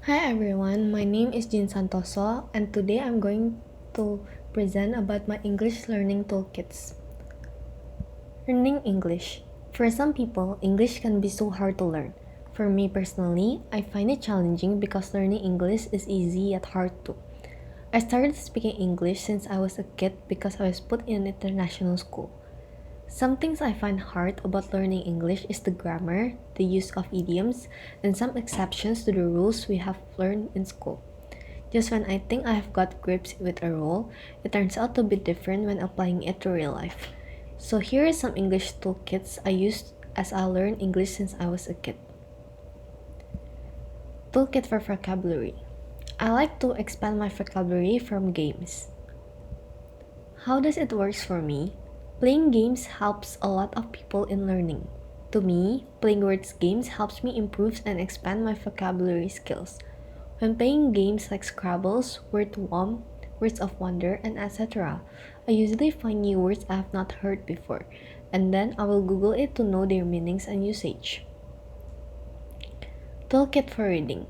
Hi everyone, my name is Santoso and today I'm going to present about my English learning toolkits. Learning English. For some people, English can be so hard to learn. For me personally, I find it challenging because learning English is easy yet hard too. I started speaking English since I was a kid because I was put in an international school. Some things I find hard about learning English is the grammar, the use of idioms, and some exceptions to the rules we have learned in school. Just when I think I have got grips with a rule, it turns out to be different when applying it to real life. So here are some English toolkits I used as I learned English since I was a kid. Toolkit for vocabulary. I like to expand my vocabulary from games. How does it work for me? Playing games helps a lot of people in learning. To me, playing words games helps me improve and expand my vocabulary skills. When playing games like Scrabbles, Word2Wom, Words of Wonder, and etc., I usually find new words I have not heard before, and then I will Google it to know their meanings and usage. Toolkit for reading.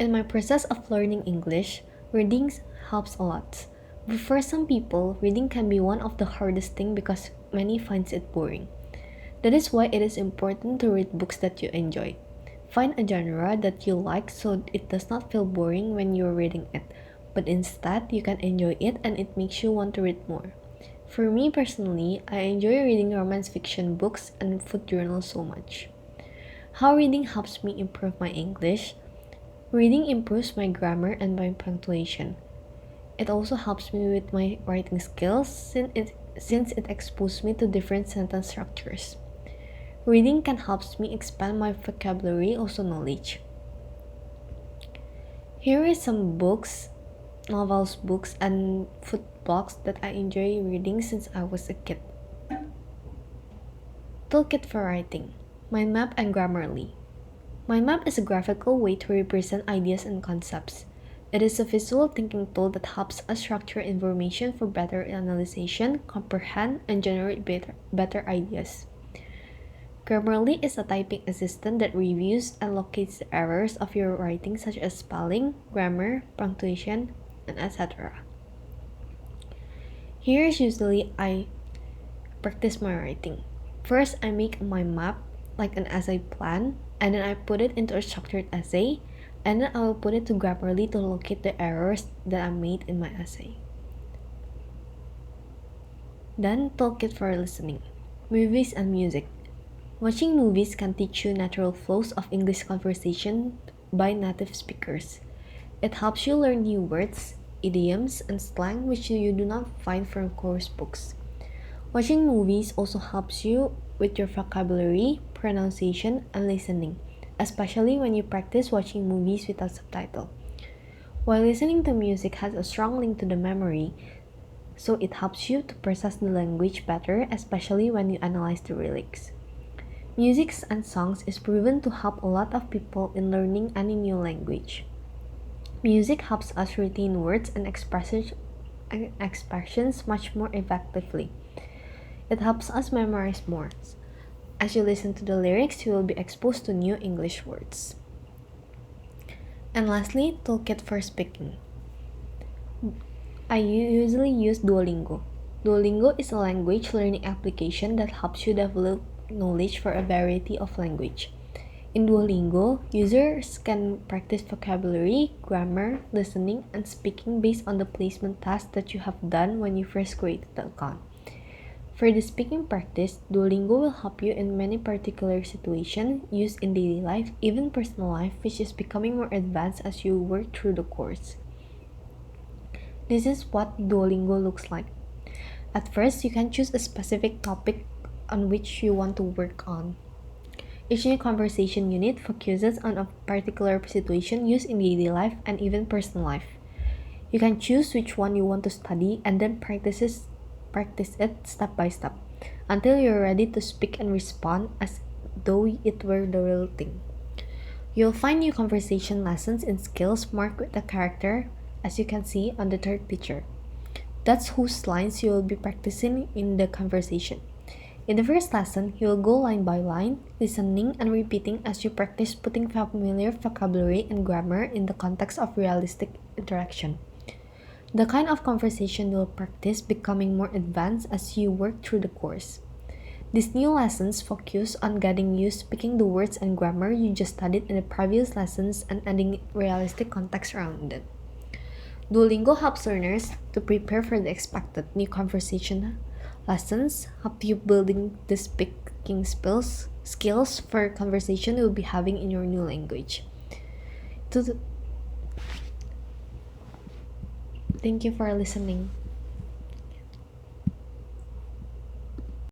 In my process of learning English, reading helps a lot. But for some people, reading can be one of the hardest things because many finds it boring. That is why it is important to read books that you enjoy. Find a genre that you like so it does not feel boring when you're reading it, but instead you can enjoy it and it makes you want to read more. For me personally, I enjoy reading romance fiction books and food journals so much. How reading helps me improve my English? Reading improves my grammar and my punctuation. It also helps me with my writing skills since it exposes me to different sentence structures. Reading can help me expand my vocabulary, also knowledge. Here are some books, novels, books, and food blogs that I enjoy reading since I was a kid. Toolkit for writing. Mind map and Grammarly. Mind map is a graphical way to represent ideas and concepts. It is a visual thinking tool that helps us structure information for better analysis, comprehend, and generate better ideas. Grammarly is a typing assistant that reviews and locates the errors of your writing such as spelling, grammar, punctuation, and etc. Here is usually I practice my writing. First, I make my map like an essay plan, and then I put it into a structured essay, and then I will put it to Grammarly to locate the errors that I made in my essay. Then, toolkit for listening. Movies and music. Watching movies can teach you natural flows of English conversation by native speakers. It helps you learn new words, idioms, and slang which you do not find from course books. Watching movies also helps you with your vocabulary, pronunciation, and listening, especially when you practice watching movies without subtitle. While listening to music has a strong link to the memory, so it helps you to process the language better, especially when you analyze the lyrics. Music and songs is proven to help a lot of people in learning any new language. Music helps us retain words and expressions much more effectively. It helps us memorize more. As you listen to the lyrics, you will be exposed to new English words. And lastly, toolkit for speaking. I usually use Duolingo. Duolingo is a language learning application that helps you develop knowledge for a variety of language. In Duolingo, users can practice vocabulary, grammar, listening, and speaking based on the placement tasks that you have done when you first created the account. For the speaking practice, Duolingo will help you in many particular situations used in daily life, even personal life, which is becoming more advanced as you work through the course. This is what Duolingo looks like. At first, you can choose a specific topic on which you want to work on. Each new conversation unit focuses on a particular situation used in daily life and even personal life. You can choose which one you want to study and then practice it step by step until you're ready to speak and respond as though it were the real thing. You'll find new conversation lessons and skills marked with a character, as you can see on the third picture. That's whose lines you will be practicing in the conversation. In the first lesson, you will go line by line, listening and repeating as you practice putting familiar vocabulary and grammar in the context of realistic interaction. The kind of conversation you'll practice becoming more advanced as you work through the course. These new lessons focus on getting you speaking the words and grammar you just studied in the previous lessons and adding realistic context around it. Duolingo helps learners to prepare for the expected new conversation lessons, help you building the speaking skills for conversation you'll be having in your new language. Thank you for listening.